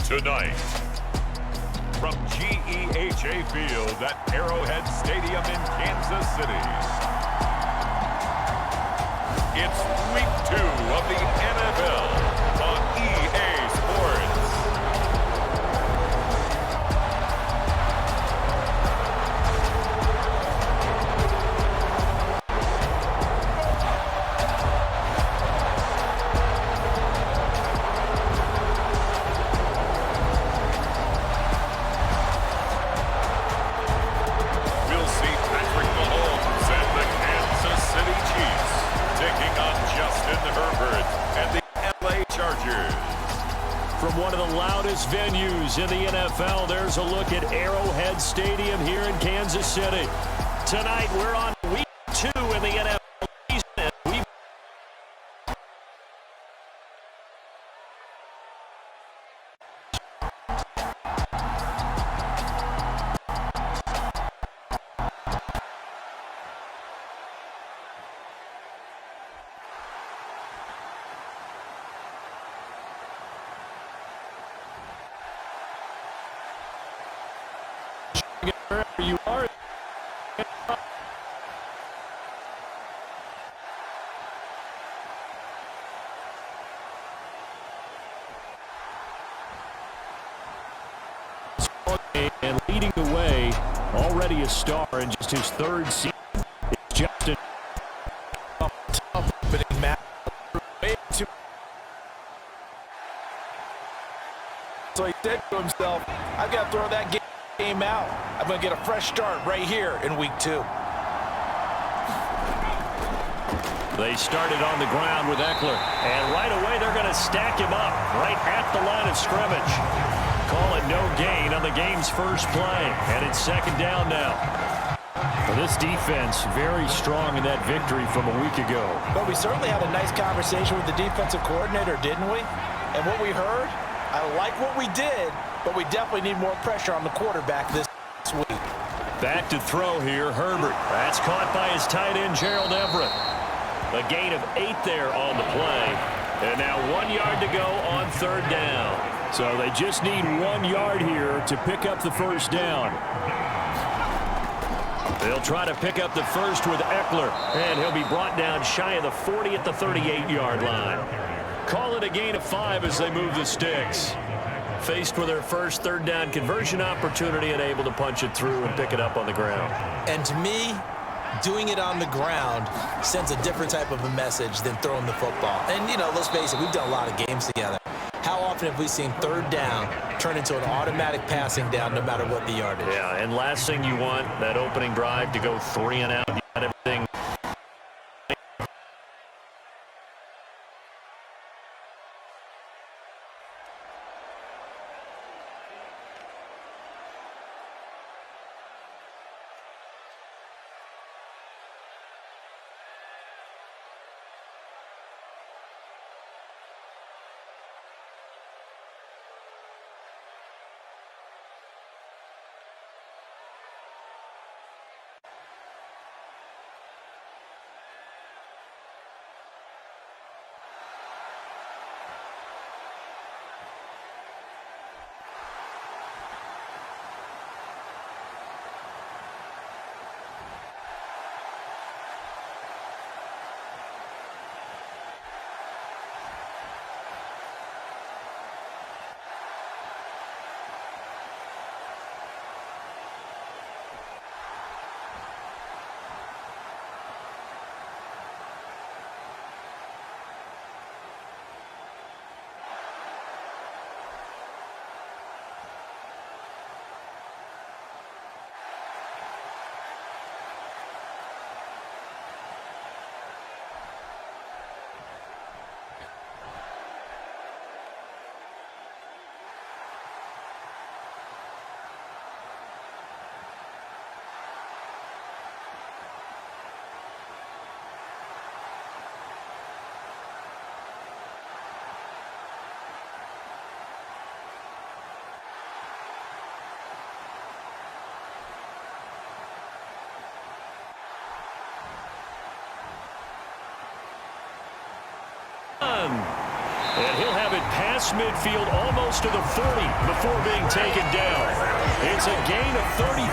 Tonight, from GEHA Field at Arrowhead Stadium in Kansas City, it's Week 2 of the NFL on EA Sports. One of the loudest venues in the NFL. There's a look at Arrowhead Stadium here in Kansas City. Tonight, we're on Week 2 in the NFL season. Wherever you are. And leading the way, already a star in just his third season. It's Justin. Opening match. So he said to himself, I've got to throw that game out. I'm going to get a fresh start right here in Week 2. They started on the ground with Eckler, and right away they're going to stack him up right at the line of scrimmage. Call it no gain on the game's first play, and it's second down now. Well, this defense very strong in that victory from a week ago. But we certainly had a nice conversation with the defensive coordinator, didn't we? And what we heard, I like what we did, but we definitely need more pressure on the quarterback this week. Back to throw here, Herbert. That's caught by his tight end, Gerald Everett. A gain of 8 there on the play. And now 1 yard to go on third down. So they just need 1 yard here to pick up the first down. They'll try to pick up the first with Eckler, and he'll be brought down shy of the 40 at the 38-yard line. Call it a gain of 5 as they move the sticks. Faced with their first third down conversion opportunity and able to punch it through and pick it up on the ground. And to me, doing it on the ground sends a different type of a message than throwing the football. And, you know, let's face it, we've done a lot of games together. How often have we seen third down turn into an automatic passing down no matter what the yardage? Yeah, and last thing you want, that opening drive to go 3 and out. You got everything. And he'll have it passed across midfield almost to the 40 before being taken down. It's a gain of 34.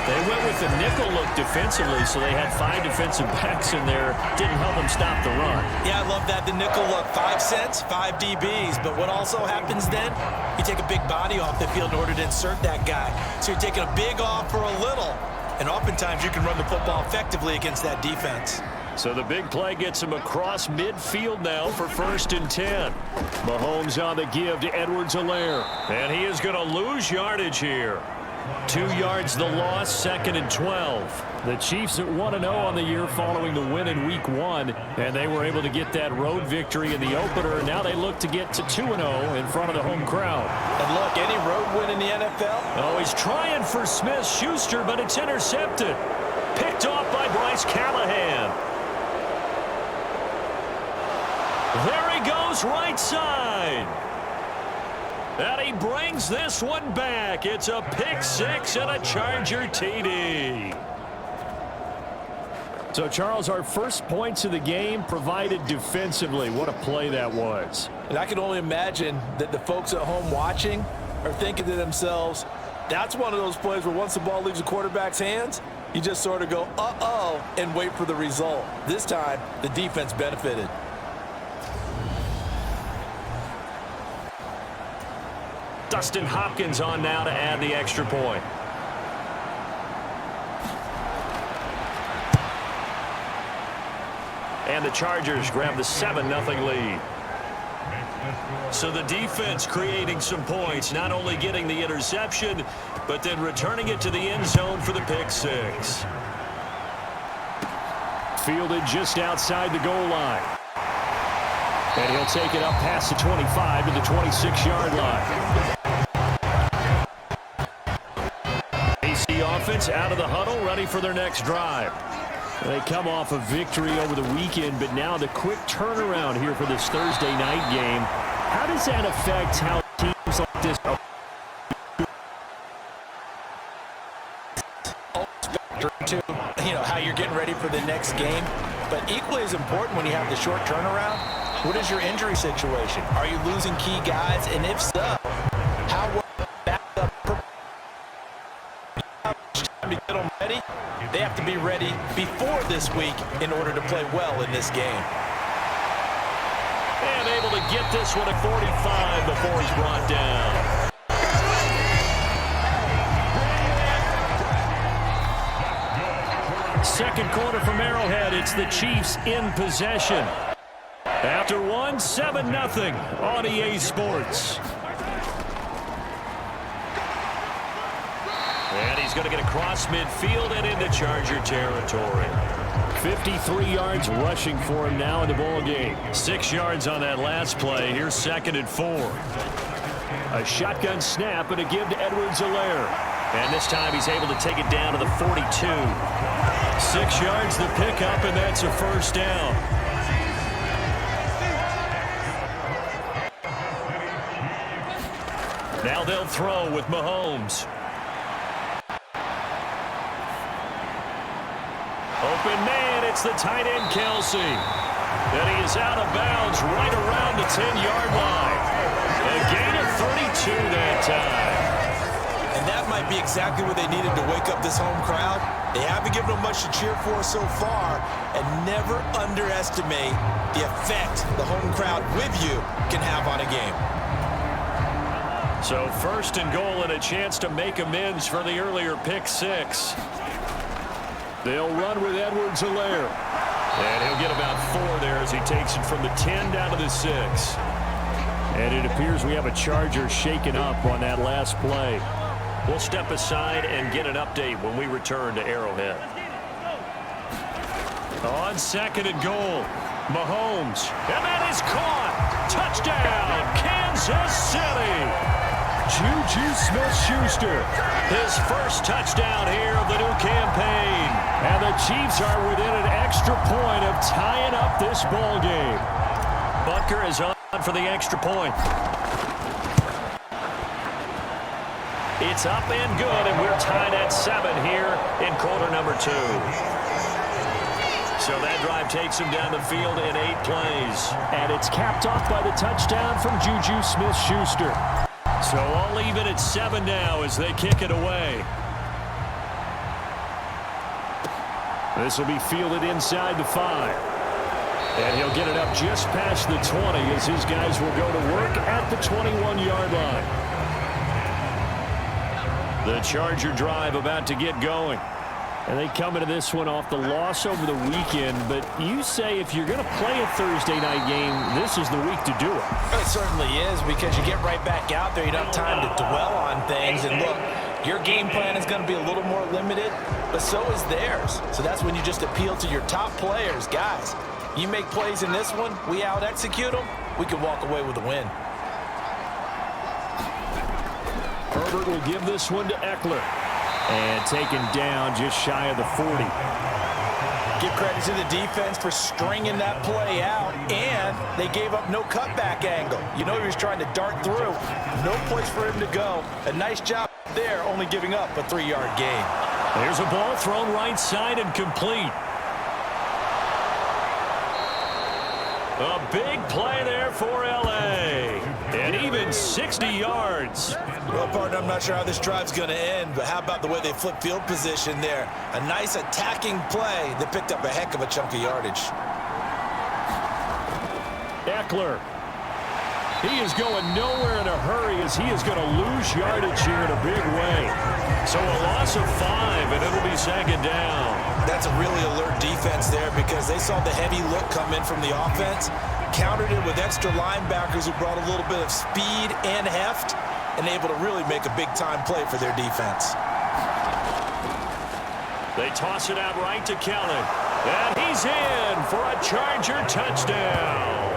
They went with the nickel look defensively, so they had 5 defensive backs in there. Didn't help them stop the run. Yeah, I love that. The nickel look, 5 cents, 5 DBs. But what also happens then? You take a big body off the field in order to insert that guy. So you're taking a big off for a little. And oftentimes you can run the football effectively against that defense. So the big play gets him across midfield now for 1st and 10. Mahomes on the give to Edwards-Helaire. And he is going to lose yardage here. 2 yards the loss, 2nd and 12. The Chiefs at 1-0 on the year following the win in Week 1. And they were able to get that road victory in the opener. Now they look to get to 2-0 in front of the home crowd. And look, any road win in the NFL? Oh, he's trying for Smith-Schuster, but it's intercepted. Picked off by Bryce Callahan. There he goes, right side. And he brings this one back. It's a pick 6 and a Charger TD. So, Charles, our first points of the game provided defensively. What a play that was. And I can only imagine that the folks at home watching are thinking to themselves, that's one of those plays where once the ball leaves the quarterback's hands, you just sort of go, uh-oh, and wait for the result. This time, the defense benefited. Dustin Hopkins on now to add the extra point. And the Chargers grab the 7-0 lead. So the defense creating some points, not only getting the interception, but then returning it to the end zone for the pick 6. Fielded just outside the goal line. And he'll take it up past the 25 to the 26-yard line. AC offense out of the huddle, ready for their next drive. They come off a victory over the weekend, but now the quick turnaround here for this Thursday night game. How does that affect how teams like this how you're getting ready for the next game? But equally as important when you have the short turnaround, what is your injury situation? Are you losing key guys? And if so, how well backed up time to get them ready? They have to be ready before this week in order to play well in this game. And able to get this one at 45 before he's brought down. Second quarter from Arrowhead, it's the Chiefs in possession. After one, 7-0 on EA Sports. And he's going to get across midfield and into Charger territory. 53 yards rushing for him now in the ball game. 6 yards on that last play. Here's 2nd and 4. A shotgun snap and a give to Edwards-Helaire. And this time he's able to take it down to the 42. 6 yards the pickup, and that's a first down. Now they'll throw with Mahomes. Open man, it's the tight end Kelsey. And he is out of bounds right around the 10-yard line. A gain of 32 that time. And that might be exactly what they needed to wake up this home crowd. They haven't given them much to cheer for so far, and never underestimate the effect the home crowd with you can have on a game. So 1st and goal and a chance to make amends for the earlier pick 6. They'll run with Edwards-Helaire. And he'll get about 4 there as he takes it from the 10 down to the 6. And it appears we have a Charger shaken up on that last play. We'll step aside and get an update when we return to Arrowhead. On 2nd and goal, Mahomes. And that is caught. Touchdown, Kansas City. Juju Smith-Schuster, his first touchdown here of the new campaign. And the Chiefs are within an extra point of tying up this ball game. Butker is on for the extra point. It's up and good, and we're tied at 7 here in quarter number 2. So that drive takes him down the field in 8 plays. And it's capped off by the touchdown from Juju Smith-Schuster. So all even at 7 now as they kick it away. This will be fielded inside the 5. And he'll get it up just past the 20 as his guys will go to work at the 21-yard line. The Charger drive about to get going. And they come into this one off the loss over the weekend. But you say if you're going to play a Thursday night game, this is the week to do it. It certainly is, because you get right back out there. You don't have time to dwell on things. And look, your game plan is going to be a little more limited, but so is theirs. So that's when you just appeal to your top players. Guys, you make plays in this one, we out-execute them, we can walk away with a win. Herbert will give this one to Eckler. And taken down just shy of the 40. Give credit to the defense for stringing that play out, and they gave up no cutback angle. You know he was trying to dart through. No place for him to go. A nice job there, only giving up a 3-yard gain. There's a ball thrown right side and complete. A big play there for L.A. And even 60 yards. Well, partner, I'm not sure how this drive's going to end, but how about the way they flip field position there? A nice attacking play that picked up a heck of a chunk of yardage. Eckler. He is going nowhere in a hurry as he is going to lose yardage here in a big way. So a loss of 5, and it'll be 2nd down. That's a really alert defense there because they saw the heavy look come in from the offense, countered it with extra linebackers who brought a little bit of speed and heft, and able to really make a big-time play for their defense. They toss it out right to Kelly. And he's in for a Charger touchdown.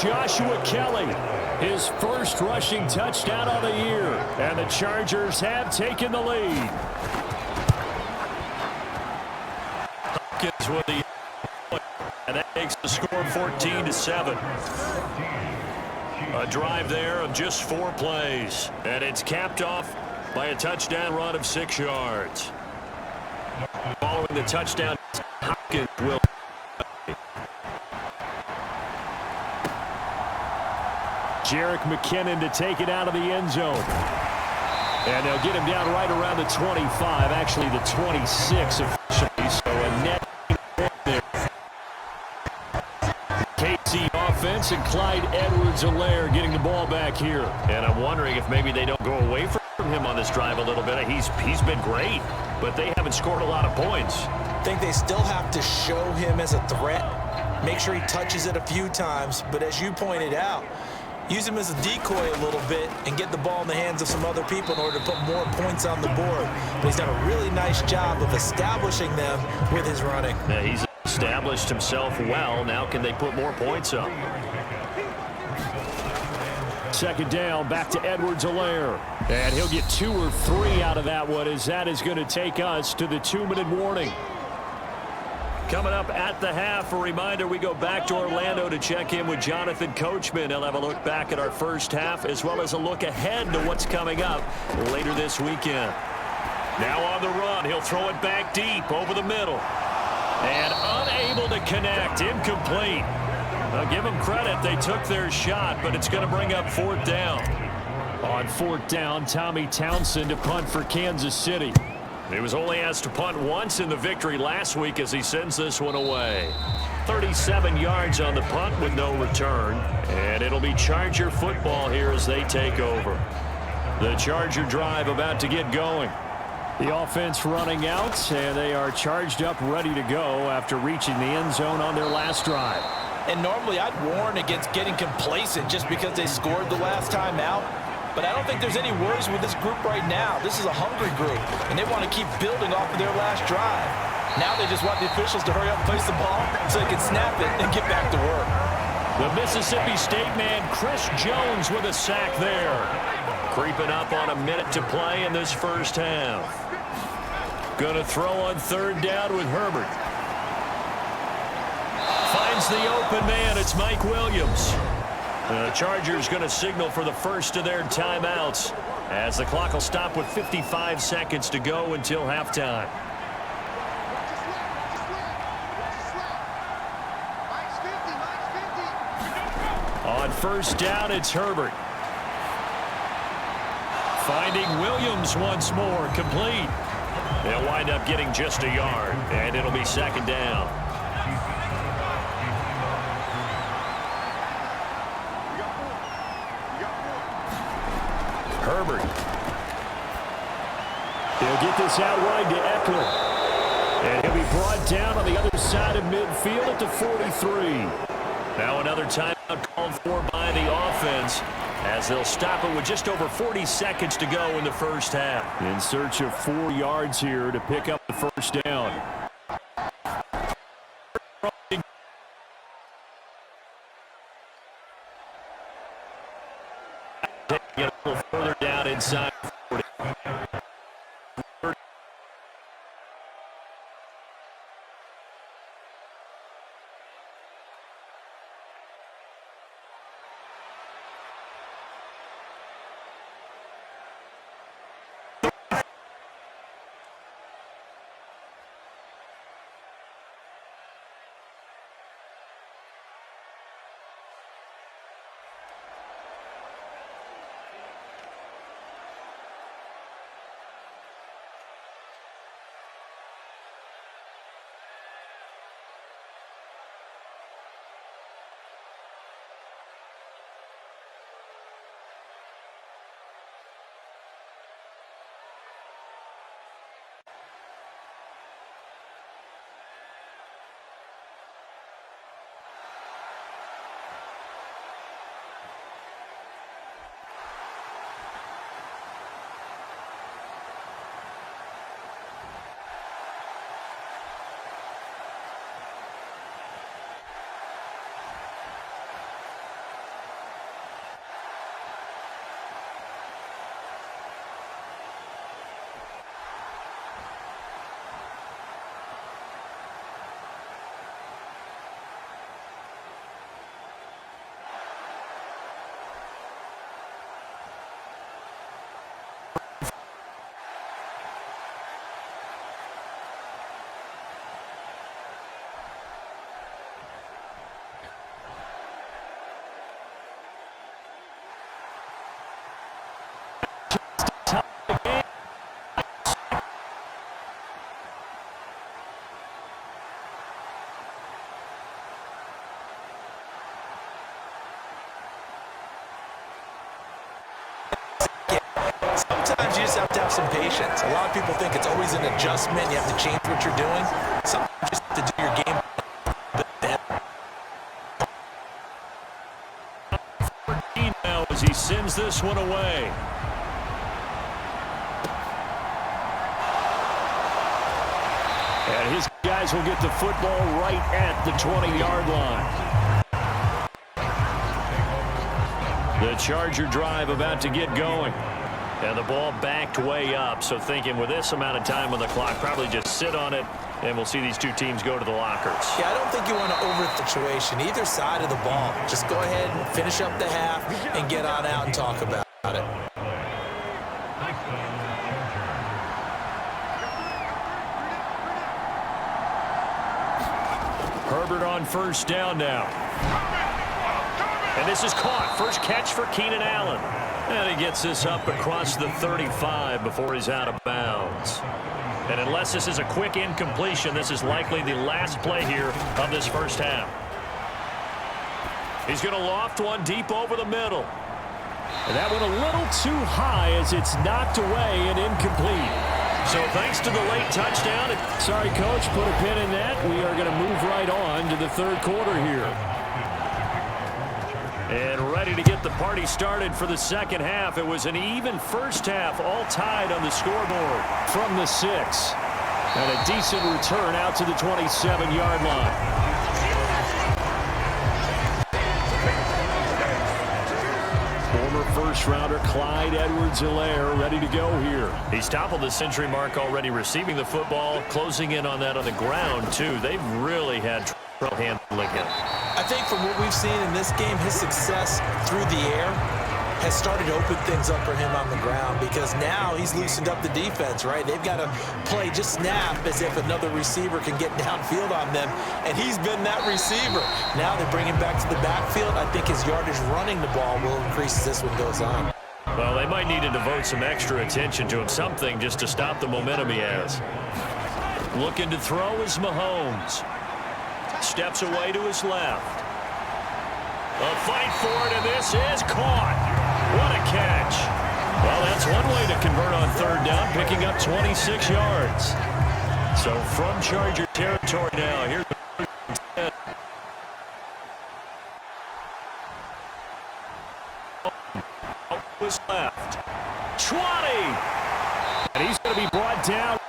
Joshua Kelly, his first rushing touchdown of the year. And the Chargers have taken the lead. Hopkins with the and that makes the score 14-7. A drive there of just 4 plays. And it's capped off by a touchdown run of 6 yards. Following the touchdown, Hopkins will. Jerick McKinnon to take it out of the end zone. And they'll get him down right around the 25, actually the 26 officially. So a net there. KC offense and Clyde Edwards-Helaire getting the ball back here. And I'm wondering if maybe they don't go away from him on this drive a little bit. He's been great, but they haven't scored a lot of points. I think they still have to show him as a threat. Make sure he touches it a few times. But as you pointed out, use him as a decoy a little bit and get the ball in the hands of some other people in order to put more points on the board. But he's done a really nice job of establishing them with his running. Yeah, he's established himself well. Now can they put more points up? 2nd down, back to Edwards-Helaire. And he'll get 2 or 3 out of that one as that is going to take us to the 2-minute warning. Coming up at the half, a reminder, we go back to Orlando to check in with Jonathan Coachman. He'll have a look back at our first half as well as a look ahead to what's coming up later this weekend. Now on the run, he'll throw it back deep over the middle. And unable to connect, incomplete. I'll give them credit, they took their shot, but it's going to bring up 4th down. On 4th down, Tommy Townsend to punt for Kansas City. He was only asked to punt once in the victory last week as he sends this one away. 37 yards on the punt with no return. And it'll be Charger football here as they take over. The Charger drive about to get going. The offense running out, and they are charged up, ready to go after reaching the end zone on their last drive. And normally I'd warn against getting complacent just because they scored the last time out. But I don't think there's any worries with this group right now. This is a hungry group, and they want to keep building off of their last drive. Now they just want the officials to hurry up and place the ball so they can snap it and get back to work. The Mississippi State man, Chris Jones, with a sack there. Creeping up on a minute to play in this first half. Going to throw on 3rd down with Herbert. Finds the open man. It's Mike Williams. The Chargers going to signal for the first of their timeouts as the clock will stop with 55 seconds to go until halftime. first down, it's Herbert. Finding Williams once more, complete. They'll wind up getting just a yard, and it'll be second down. Herbert. He'll get this out wide to Eckler. And he'll be brought down on the other side of midfield at the 43. Now another timeout called for by the offense, as they'll stop it with just over 40 seconds to go in the first half. In search of 4 yards here to pick up the first down. Taking it a little further down inside 40. Sometimes you just have to have some patience. A lot of people think it's always an adjustment. You have to change what you're doing. Sometimes you just have to do your game Now as he sends this one away. And his guys will get the football right at the 20-yard line. The Charger drive about to get going. And the ball backed way up, so thinking with this amount of time on the clock, probably just sit on it, and we'll see these two teams go to the lockers. Yeah, I don't think you want to over the situation, either side of the ball. Just go ahead and finish up the half and get on out and talk about it. Herbert on first down now. And this is caught. First catch for Keenan Allen. And he gets this up across the 35 before he's out of bounds. And unless this is a quick incompletion, this is likely the last play here of this first half. He's going to loft one deep over the middle. And that went a little too high as it's knocked away and incomplete. So thanks to the late touchdown. Sorry, Coach, put a pin in that. We are going to move right on to the third quarter here. And ready to get the party started for the second half. It was an even first half, all tied on the scoreboard. From the 6. And a decent return out to the 27-yard line. Former first-rounder Clyde Edwards-Helaire ready to go here. He's toppled the century mark already receiving the football, closing in on that on the ground, too. They've really had trouble handling it. I think from what we've seen in this game, his success through the air has started to open things up for him on the ground, because now he's loosened up the defense, right? They've got to play just snap as if another receiver can get downfield on them, and he's been that receiver. Now they bring him back to the backfield. I think his yardage running the ball will increase as this one goes on. Well, they might need to devote some extra attention to him, something just to stop the momentum he has. Looking to throw is Mahomes. Steps away to his left. A fight for it, and this is caught. What a catch. Well, that's one way to convert on third down, picking up 26 yards. So from Charger territory now, here's was left. 20. And he's going to be brought down.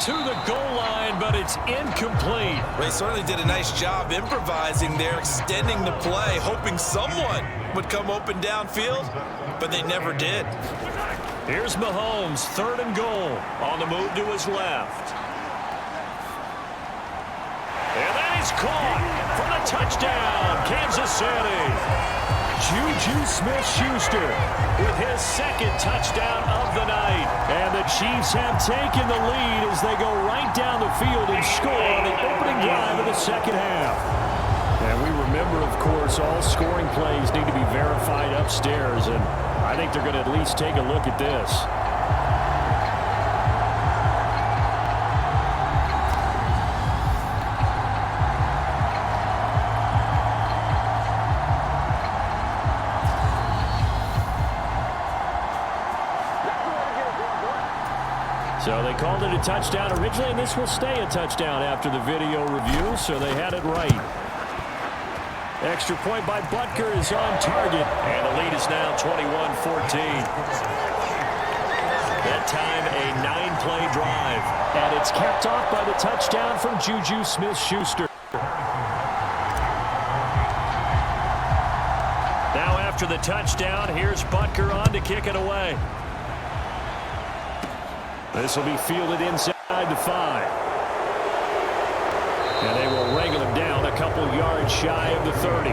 to the goal line, but it's incomplete. Well, he certainly did a nice job improvising there, extending the play, hoping someone would come open downfield, but they never did. Here's Mahomes, 3rd and goal, on the move to his left. And that is caught for the touchdown, Kansas City. Juju Smith-Schuster with his 2nd touchdown of the night. And the Chiefs have taken the lead as they go right down the field and score on the opening drive of the 2nd half. And we remember, of course, all scoring plays need to be verified upstairs, and I think they're going to at least take a look at this. So they called it a touchdown originally, and this will stay a touchdown after the video review, so they had it right. Extra point by Butker is on target, and the lead is now 21-14. That time a 9-play drive, and it's capped off by the touchdown from Juju Smith-Schuster. Now after the touchdown, here's Butker on to kick it away. This will be fielded inside the 5. And they will wrangle him down a couple yards shy of the 30.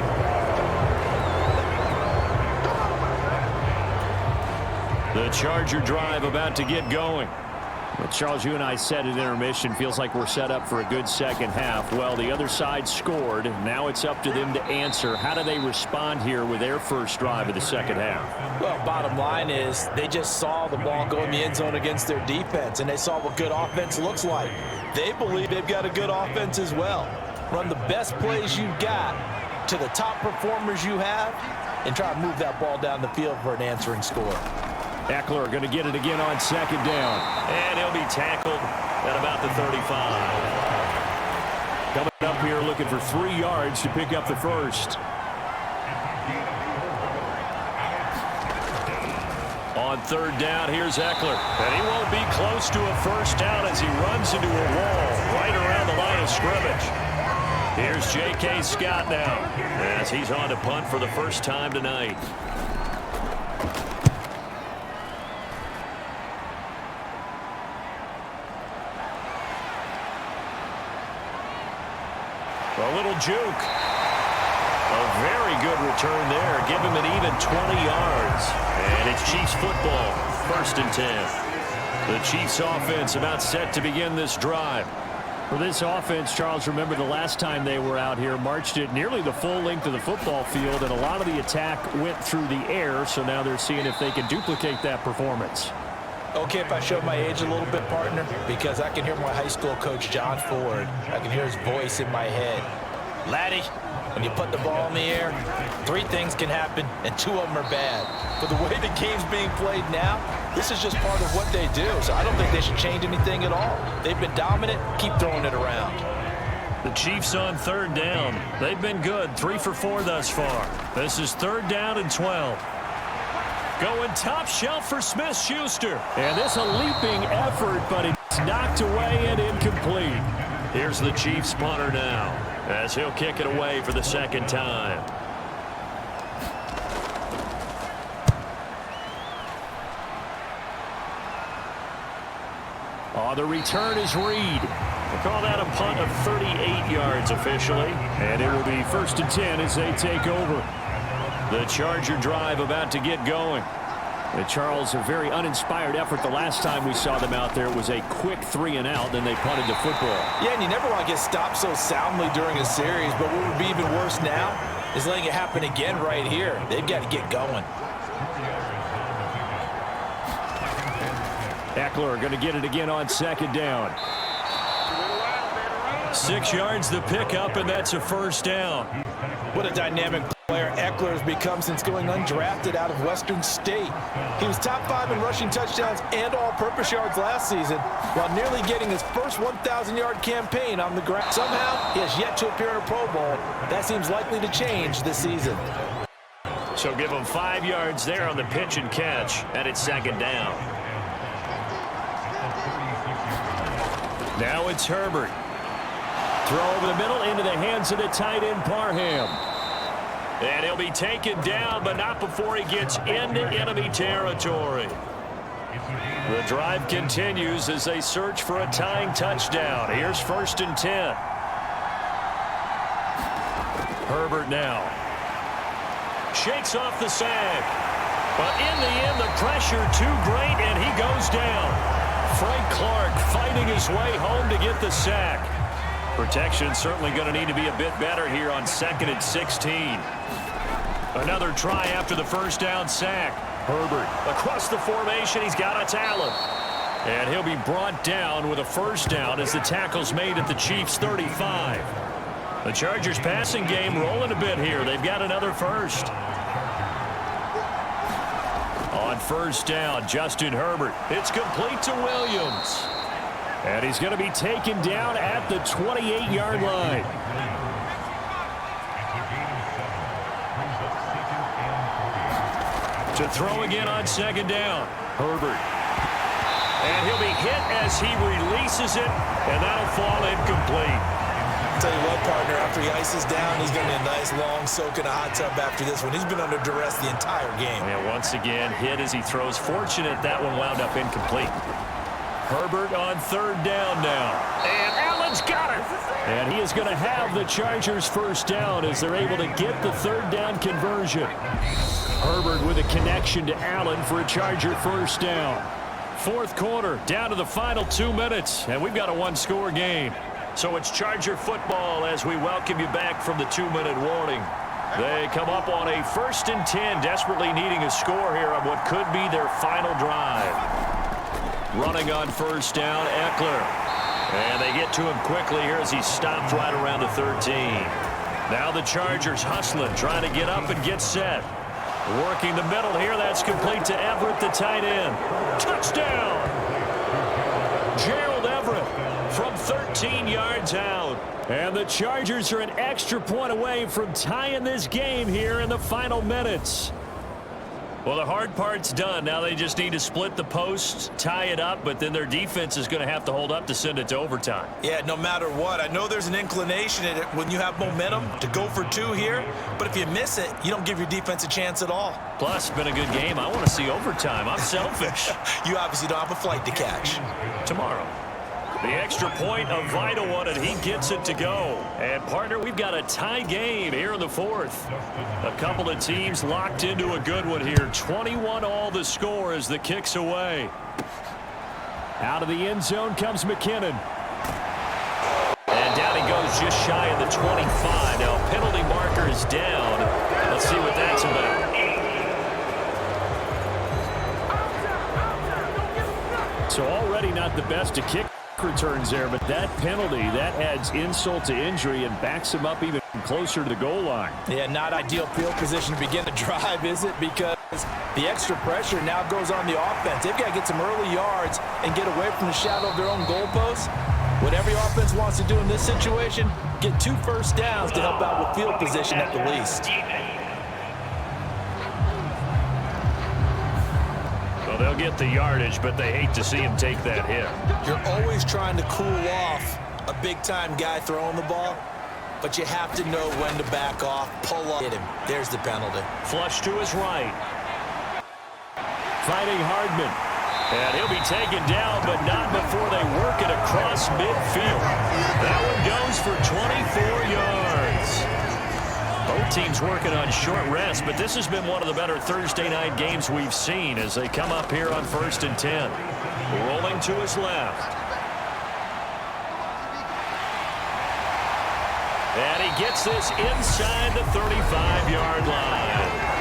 The Charger drive about to get going. Well, Charles, you and I said at intermission, feels like we're set up for a good second half. Well, the other side scored. Now it's up to them to answer. How do they respond here with their first drive of the second half? Well, bottom line is they just saw the ball go in the end zone against their defense, and they saw what good offense looks like. They believe they've got a good offense as well. Run the best plays you've got to the top performers you have and try to move that ball down the field for an answering score. Eckler going to get it again on 2nd down. And he'll be tackled at about the 35. Coming up here looking for 3 yards to pick up the first. On 3rd down, here's Eckler. And he won't be close to a first down as he runs into a wall right around the line of scrimmage. Here's J.K. Scott now as he's on to punt for the first time tonight. A little juke. A very good return there. Give him an even 20 yards. And it's Chiefs football. 1st and 10. The Chiefs offense about set to begin this drive. For this offense, Charles, remember the last time they were out here, marched it nearly the full length of the football field, and a lot of the attack went through the air, so now they're seeing if they can duplicate that performance. Okay, if I show my age a little bit, partner, because I can hear my high school coach, John Ford. I can hear his voice in my head. Laddie, when you put the ball in the air, 3 things can happen, and 2 of them are bad. But the way the game's being played now, this is just part of what they do, so I don't think they should change anything at all. They've been dominant. Keep throwing it around. The Chiefs on 3rd down. They've been good, 3 for 4 thus far. This is 3rd down and 12. Going top shelf for Smith-Schuster. And this a leaping effort, but it's knocked away and incomplete. Here's the Chiefs punter now, as he'll kick it away for the 2nd time. The return is Reed. We'll call that a punt of 38 yards officially. And it will be 1st and 10 as they take over. The Charger drive about to get going. Charles, a very uninspired effort the last time we saw them out there. It was a quick 3 and out, then they punted the football. Yeah, and you never want to get stopped so soundly during a series, but what would be even worse now is letting it happen again right here. They've got to get going. Eckler going to get it again on 2nd down. 6 yards the pickup, and that's a 1st down. What a dynamic player Eckler has become since going undrafted out of Western State. He was top 5 in rushing touchdowns and all-purpose yards last season, while nearly getting his first 1,000-yard campaign on the ground. Somehow, he has yet to appear in a Pro Bowl. That seems likely to change this season. So give him 5 yards there on the pitch and catch, and it's 2nd down. Now it's Herbert. Throw over the middle into the hands of the tight end, Parham. And he'll be taken down, but not before he gets into enemy territory. The drive continues as they search for a tying touchdown. Here's 1st and 10. Herbert now. Shakes off the sack. But in the end, the pressure too great, and he goes down. Frank Clark fighting his way home to get the sack. Protection certainly going to need to be a bit better here on 2nd and 16. Another try after the 1st down sack. Herbert across the formation. He's got a talent. And he'll be brought down with a 1st down as the tackle's made at the Chiefs' 35. The Chargers passing game rolling a bit here. They've got another 1st. On 1st down, Justin Herbert. It's complete to Williams. And he's going to be taken down at the 28-yard line. To throw again on 2nd down. Herbert. And he'll be hit as he releases it, and that'll fall incomplete. I'll tell you what, partner, after he ices down, he's going to be a nice long soak in a hot tub after this one. He's been under duress the entire game. And once again, hit as he throws. Fortunate that one wound up incomplete. Herbert on 3rd down now. And Allen's got it. And he is going to have the Chargers' 1st down as they're able to get the 3rd down conversion. Herbert with a connection to Allen for a Charger 1st down. 4th quarter, down to the final 2 minutes, and we've got a 1-score game. So it's Charger football as we welcome you back from the 2-minute warning. They come up on a 1st and 10, desperately needing a score here on what could be their final drive. Running on 1st down, Eckler. And they get to him quickly here as he stops right around the 13. Now the Chargers hustling, trying to get up and get set. Working the middle here, that's complete to Everett, the tight end. Touchdown! Gerald Everett from 13 yards out. And the Chargers are an extra point away from tying this game here in the final minutes. Well, the hard part's done. Now they just need to split the posts, tie it up, but then their defense is going to have to hold up to send it to overtime. Yeah, no matter what. I know there's an inclination in it when you have momentum to go for 2 here, but if you miss it, you don't give your defense a chance at all. Plus, it's been a good game. I want to see overtime. I'm selfish. You obviously don't have a flight to catch. Tomorrow. The extra point, a vital one, and he gets it to go. And, partner, we've got a tie game here in the 4th. A couple of teams locked into a good one here. 21-all the score as the kick's away. Out of the end zone comes McKinnon. just shy of the 25. Now, penalty marker is down. Let's see what that's about. So already not the best to kick returns there, but that penalty, that adds insult to injury and backs him up even closer to the goal line. Yeah, not ideal field position to begin the drive, is it? Because the extra pressure now goes on the offense. They've got to get some early yards and get away from the shadow of their own goalposts. What every offense wants to do in this situation, get 2 first downs to help out with field position at the least. Well, they'll get the yardage, but they hate to see him take that hit. You're always trying to cool off a big-time guy throwing the ball, but you have to know when to back off, pull up, hit him. There's the penalty. Flush to his right. Fighting Hardman. And he'll be taken down, but not before they work it across midfield. That one goes for 24 yards. Both teams working on short rest, but this has been one of the better Thursday night games we've seen as they come up here on 1st and 10. Rolling to his left. And he gets this inside the 35-yard line.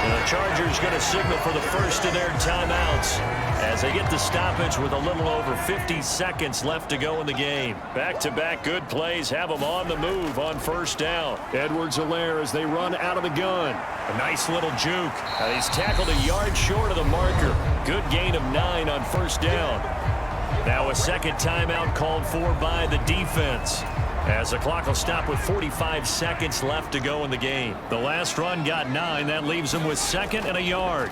And the Chargers going to signal for the first of their timeouts as they get the stoppage with a little over 50 seconds left to go in the game. Back-to-back good plays have them on the move on 1st down. Edwards-Helaire as they run out of the gun. A nice little juke. And he's tackled a yard short of the marker. Good gain of 9 on 1st down. Now a second timeout called for by the defense, as the clock will stop with 45 seconds left to go in the game. The last run got 9. That leaves him with 2nd and a yard.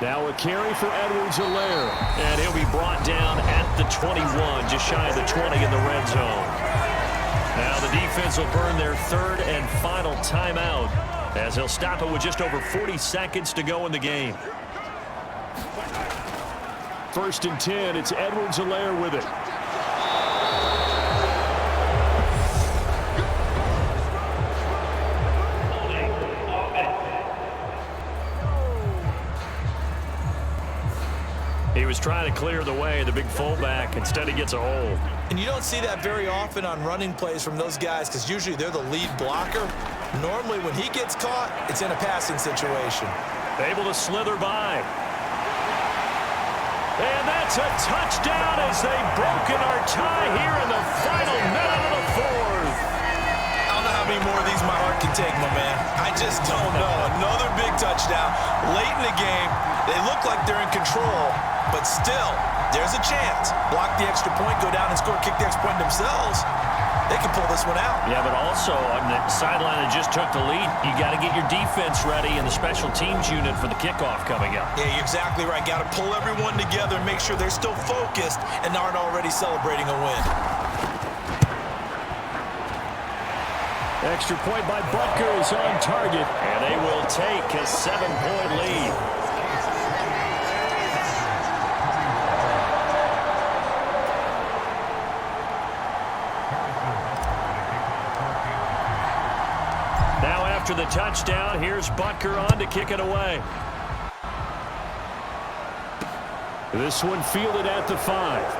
Now a carry for Edwards-Helaire. And he'll be brought down at the 21, just shy of the 20 in the red zone. Now the defense will burn their 3rd and final timeout as they'll stop it with just over 40 seconds to go in the game. 1st and 10. It's Edwards-Helaire with it. He was trying to clear the way, the big fullback. Instead, he gets a hold. And you don't see that very often on running plays from those guys because usually they're the lead blocker. Normally, when he gets caught, it's in a passing situation. Able to slither by. And that's a touchdown as they've broken our tie here in the final minute of the 4th. I don't know how many more of these my heart can take, my man. I just don't know. Another big touchdown late in the game. They look like they're in control, but still, there's a chance. Block the extra point, go down and score, kick the extra point themselves. They can pull this one out. Yeah, but also on the sideline that just took the lead, you got to get your defense ready and the special teams unit for the kickoff coming up. Yeah, you're exactly right. Got to pull everyone together and make sure they're still focused and aren't already celebrating a win. Extra point by Butker is on target. And they will take a 7-point lead. Now after the touchdown, here's Butker on to kick it away. This one fielded at the 5.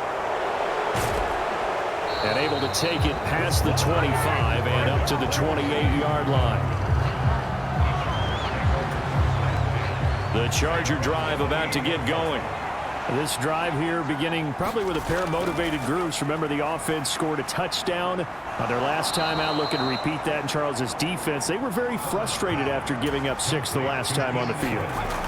And able to take it past the 25 and up to the 28-yard line. The Charger drive about to get going. This drive here beginning probably with a pair of motivated groups. Remember, the offense scored a touchdown on their last time out, looking to repeat that in Charles's defense. They were very frustrated after giving up 6 the last time on the field.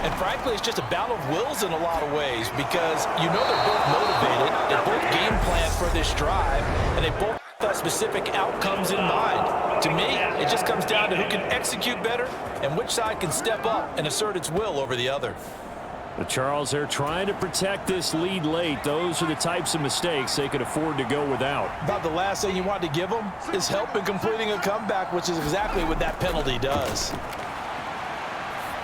And frankly, it's just a battle of wills in a lot of ways because you know they're both motivated. They both game plan for this drive, and they both have specific outcomes in mind. To me, it just comes down to who can execute better and which side can step up and assert its will over the other. The Charles, they're trying to protect this lead late. Those are the types of mistakes they could afford to go without. About the last thing you want to give them is help in completing a comeback, which is exactly what that penalty does.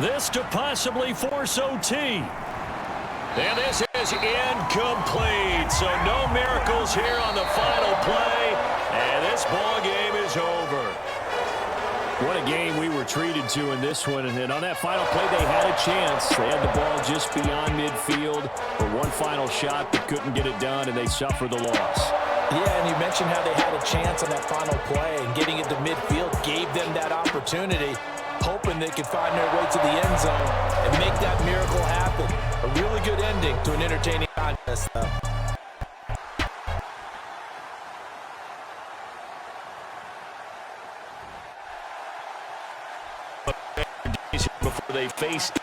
This to possibly force OT. And this is incomplete. So no miracles here on the final play. And this ball game is over. What a game we were treated to in this one. And on that final play, they had a chance. They had the ball just beyond midfield for one final shot, but couldn't get it done, and they suffer the loss. Yeah, and you mentioned how they had a chance on that final play, and getting it to midfield gave them that opportunity, hoping they could find their way to the end zone and make that miracle happen. A really good ending to an entertaining contest, though. Before they faced